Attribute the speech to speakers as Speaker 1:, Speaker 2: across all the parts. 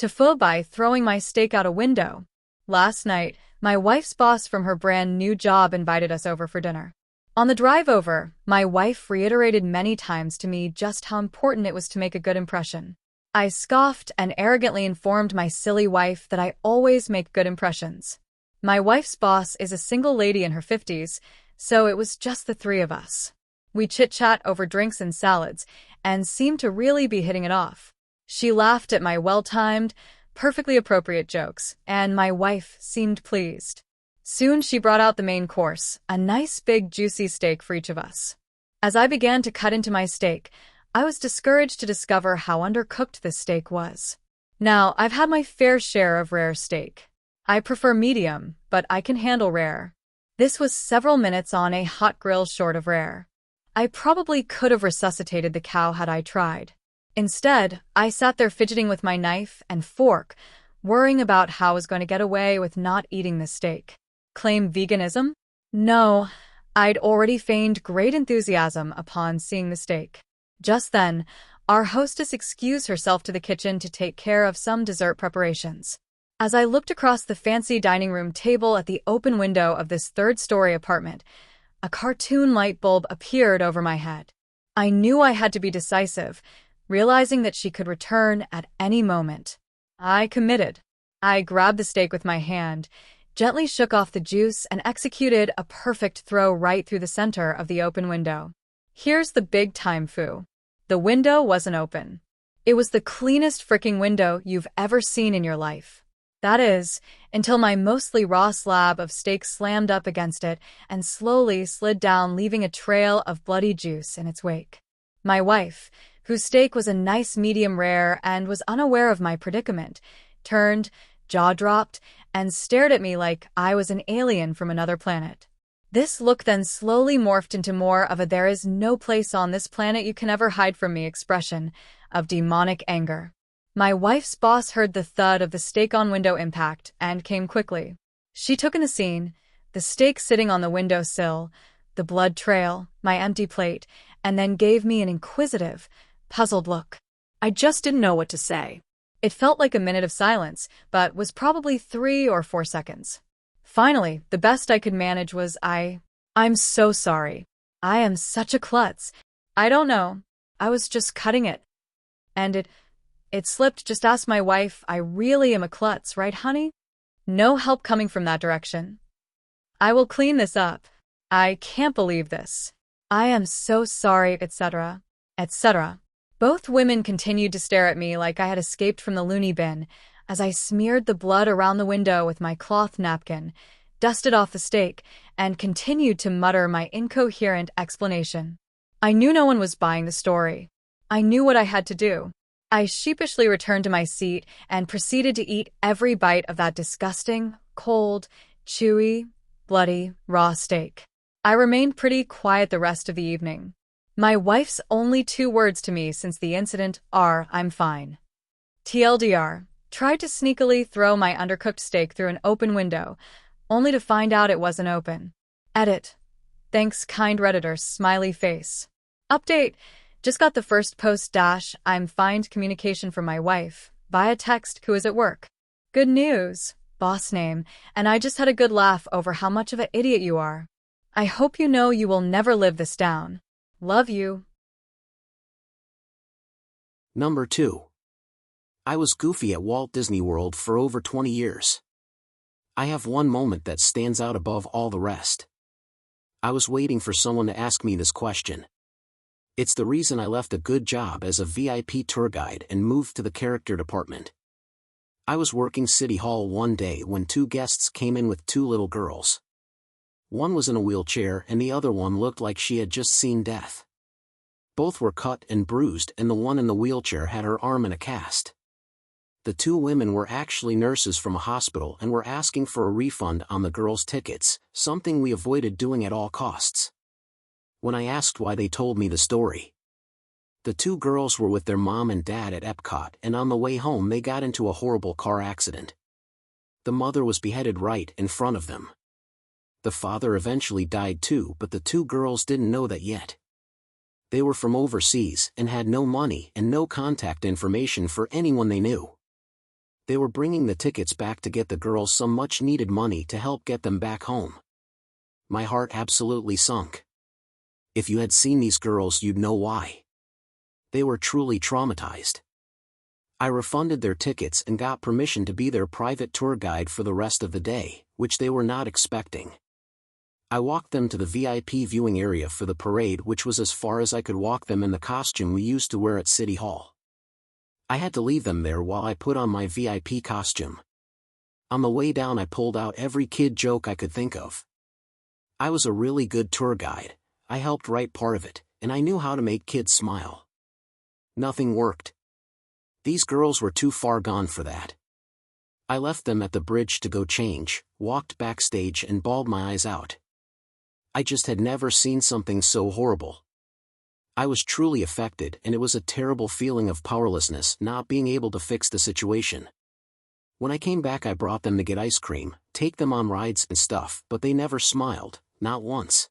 Speaker 1: to pho by throwing my steak out a window. Last night, my wife's boss from her brand new job invited us over for dinner. On the drive over, my wife reiterated many times to me just how important it was to make a good impression. I scoffed and arrogantly informed my silly wife that I always make good impressions. My wife's boss is a single lady in her 50s, so it was just the three of us. We chit-chat over drinks and salads, and seemed to really be hitting it off. She laughed at my well-timed, perfectly appropriate jokes, and my wife seemed pleased. Soon she brought out the main course, a nice big juicy steak for each of us. As I began to cut into my steak, I was discouraged to discover how undercooked this steak was. Now, I've had my fair share of rare steak. I prefer medium, but I can handle rare. This was several minutes on a hot grill short of rare. I probably could have resuscitated the cow had I tried. Instead, I sat there fidgeting with my knife and fork, worrying about how I was going to get away with not eating the steak. Claim veganism? No, I'd already feigned great enthusiasm upon seeing the steak. Just then, our hostess excused herself to the kitchen to take care of some dessert preparations. As I looked across the fancy dining room table at the open window of this third-story apartment, a cartoon light bulb appeared over my head. I knew I had to be decisive, realizing that she could return at any moment. I committed. I grabbed the steak with my hand, gently shook off the juice, and executed a perfect throw right through the center of the open window. Here's the big-time foo. The window wasn't open. It was the cleanest fricking window you've ever seen in your life. That is, until my mostly raw slab of steak slammed up against it and slowly slid down, leaving a trail of bloody juice in its wake. My wife, whose steak was a nice medium rare and was unaware of my predicament, turned, jaw dropped, and stared at me like I was an alien from another planet. This look then slowly morphed into more of a "there is no place on this planet you can ever hide from me" expression of demonic anger. My wife's boss heard the thud of the steak on window impact and came quickly. She took in the scene, the steak sitting on the window sill, the blood trail, my empty plate, and then gave me an inquisitive, puzzled look. I just didn't know what to say. It felt like a minute of silence, but was probably 3 or 4 seconds. Finally, the best I could manage was I'm so sorry. I am such a klutz. I don't know. I was just cutting it. And it slipped. Just ask my wife. I really am a klutz, right, honey? No help coming from that direction. I will clean this up. I can't believe this. I am so sorry, etc., etc. Both women continued to stare at me like I had escaped from the loony bin, as I smeared the blood around the window with my cloth napkin, dusted off the steak, and continued to mutter my incoherent explanation. I knew no one was buying the story. I knew what I had to do. I sheepishly returned to my seat and proceeded to eat every bite of that disgusting, cold, chewy, bloody, raw steak. I remained pretty quiet the rest of the evening. My wife's only 2 words to me since the incident are, "I'm fine." TLDR. Tried to sneakily throw my undercooked steak through an open window, only to find out it wasn't open. Edit. Thanks, kind Redditor, smiley face. Update. Just got the first post - I'm fine communication from my wife, via text, who is at work. Good news, boss name, and I just had a good laugh over how much of an idiot you are. I hope you know you will never live this down. Love you.
Speaker 2: Number 2. I was goofy at Walt Disney World for over 20 years. I have one moment that stands out above all the rest. I was waiting for someone to ask me this question. It's the reason I left a good job as a VIP tour guide and moved to the character department. I was working City Hall one day when 2 guests came in with 2 little girls. One was in a wheelchair and the other one looked like she had just seen death. Both were cut and bruised, and the one in the wheelchair had her arm in a cast. The 2 women were actually nurses from a hospital and were asking for a refund on the girls' tickets, something we avoided doing at all costs. When I asked why, they told me the story. The 2 girls were with their mom and dad at Epcot, and on the way home they got into a horrible car accident. The mother was beheaded right in front of them. The father eventually died too, but the 2 girls didn't know that yet. They were from overseas and had no money and no contact information for anyone they knew. They were bringing the tickets back to get the girls some much-needed money to help get them back home. My heart absolutely sunk. If you had seen these girls, you'd know why. They were truly traumatized. I refunded their tickets and got permission to be their private tour guide for the rest of the day, which they were not expecting. I walked them to the VIP viewing area for the parade, which was as far as I could walk them in the costume we used to wear at City Hall. I had to leave them there while I put on my VIP costume. On the way down, I pulled out every kid joke I could think of. I was a really good tour guide. I helped write part of it, and I knew how to make kids smile. Nothing worked. These girls were too far gone for that. I left them at the bridge to go change, walked backstage and bawled my eyes out. I just had never seen something so horrible. I was truly affected, and it was a terrible feeling of powerlessness, not being able to fix the situation. When I came back, I brought them to get ice cream, take them on rides and stuff, but they never smiled, not once.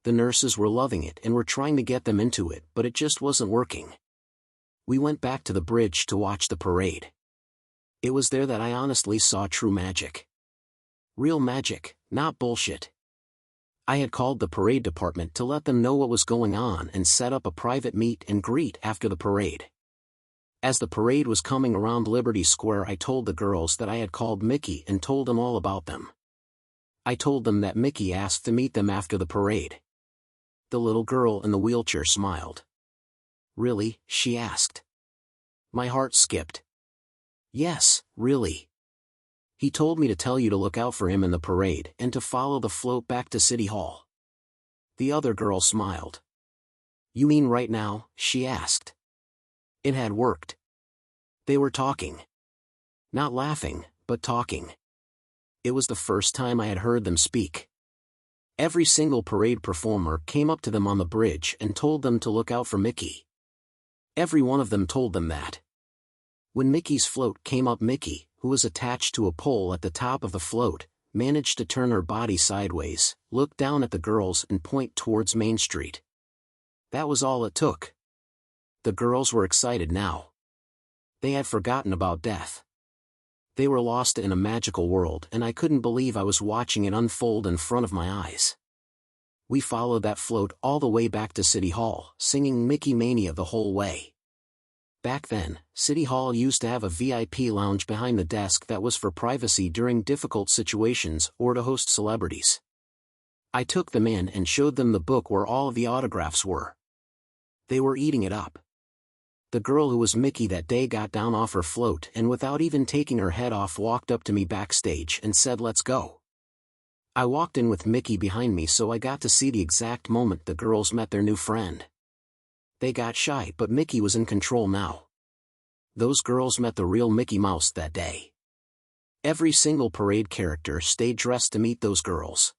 Speaker 2: The nurses were loving it and were trying to get them into it, but it just wasn't working. We went back to the bridge to watch the parade. It was there that I honestly saw true magic. Real magic, not bullshit. I had called the parade department to let them know what was going on and set up a private meet and greet after the parade. As the parade was coming around Liberty Square, I told the girls that I had called Mickey and told them all about them. I told them that Mickey asked to meet them after the parade. The little girl in the wheelchair smiled. "Really?" she asked. My heart skipped. "Yes, really. He told me to tell you to look out for him in the parade and to follow the float back to City Hall." The other girl smiled. "You mean right now?" she asked. It had worked. They were talking. Not laughing, but talking. It was the first time I had heard them speak. Every single parade performer came up to them on the bridge and told them to look out for Mickey. Every one of them told them that. When Mickey's float came up, Mickey, who was attached to a pole at the top of the float, managed to turn her body sideways, look down at the girls and point towards Main Street. That was all it took. The girls were excited now. They had forgotten about death. They were lost in a magical world, and I couldn't believe I was watching it unfold in front of my eyes. We followed that float all the way back to City Hall, singing Mickey Mania the whole way. Back then, City Hall used to have a VIP lounge behind the desk that was for privacy during difficult situations or to host celebrities. I took them in and showed them the book where all of the autographs were. They were eating it up. The girl who was Mickey that day got down off her float and without even taking her head off walked up to me backstage and said, "Let's go." I walked in with Mickey behind me, so I got to see the exact moment the girls met their new friend. They got shy, but Mickey was in control now. Those girls met the real Mickey Mouse that day. Every single parade character stayed dressed to meet those girls.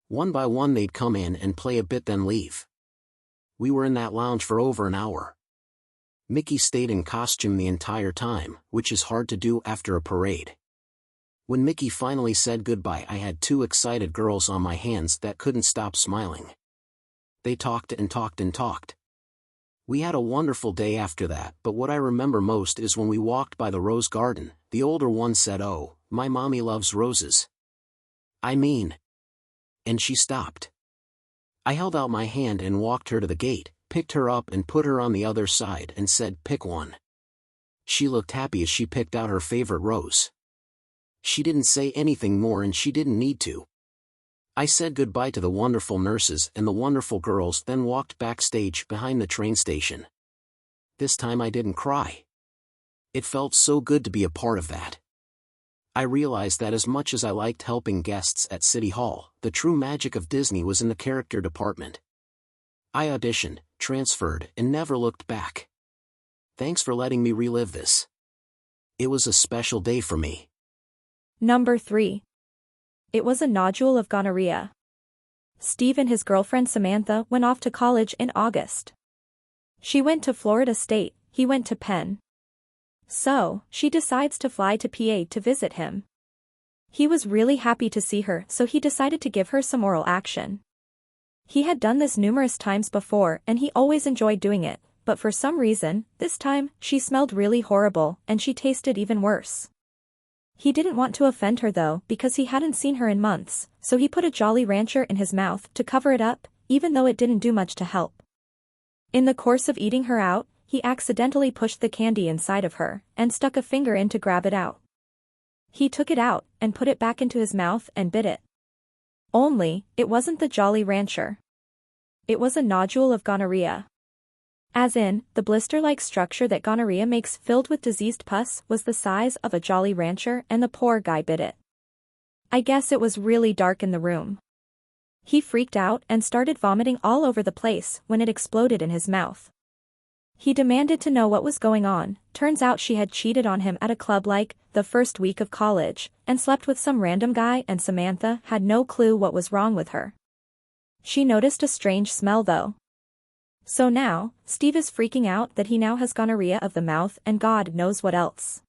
Speaker 2: One by one they'd come in and play a bit, then leave. We were in that lounge for over an hour. Mickey stayed in costume the entire time, which is hard to do after a parade. When Mickey finally said goodbye, I had two excited girls on my hands that couldn't stop smiling. They talked and talked and talked. We had a wonderful day after that, but what I remember most is when we walked by the rose garden, the older one said, "Oh, my mommy loves roses. I mean..." And she stopped. I held out my hand and walked her to the gate, picked her up and put her on the other side and said, "Pick one." She looked happy as she picked out her favorite rose. She didn't say anything more, and she didn't need to. I said goodbye to the wonderful nurses and the wonderful girls, then walked backstage behind the train station. This time I didn't cry. It felt so good to be a part of that. I realized that as much as I liked helping guests at City Hall, the true magic of Disney was in the character department. I auditioned, transferred, and never looked back. Thanks for letting me relive this. It was a special day for me.
Speaker 3: Number 3. It was a nodule of gonorrhea. Steve and his girlfriend Samantha went off to college in August. She went to Florida State, he went to Penn. So, she decides to fly to PA to visit him. He was really happy to see her, so he decided to give her some oral action. He had done this numerous times before and he always enjoyed doing it, but for some reason, this time, she smelled really horrible and she tasted even worse. He didn't want to offend her though because he hadn't seen her in months, so he put a Jolly Rancher in his mouth to cover it up, even though it didn't do much to help. In the course of eating her out, he accidentally pushed the candy inside of her and stuck a finger in to grab it out. He took it out and put it back into his mouth and bit it. Only, it wasn't the Jolly Rancher. It was a nodule of gonorrhea. As in, the blister-like structure that gonorrhea makes filled with diseased pus was the size of a Jolly Rancher and the poor guy bit it. I guess it was really dark in the room. He freaked out and started vomiting all over the place when it exploded in his mouth. He demanded to know what was going on. Turns out she had cheated on him at a club like the first week of college and slept with some random guy, and Samantha had no clue what was wrong with her. She noticed a strange smell though. So now, Steve is freaking out that he now has gonorrhea of the mouth and God knows what else.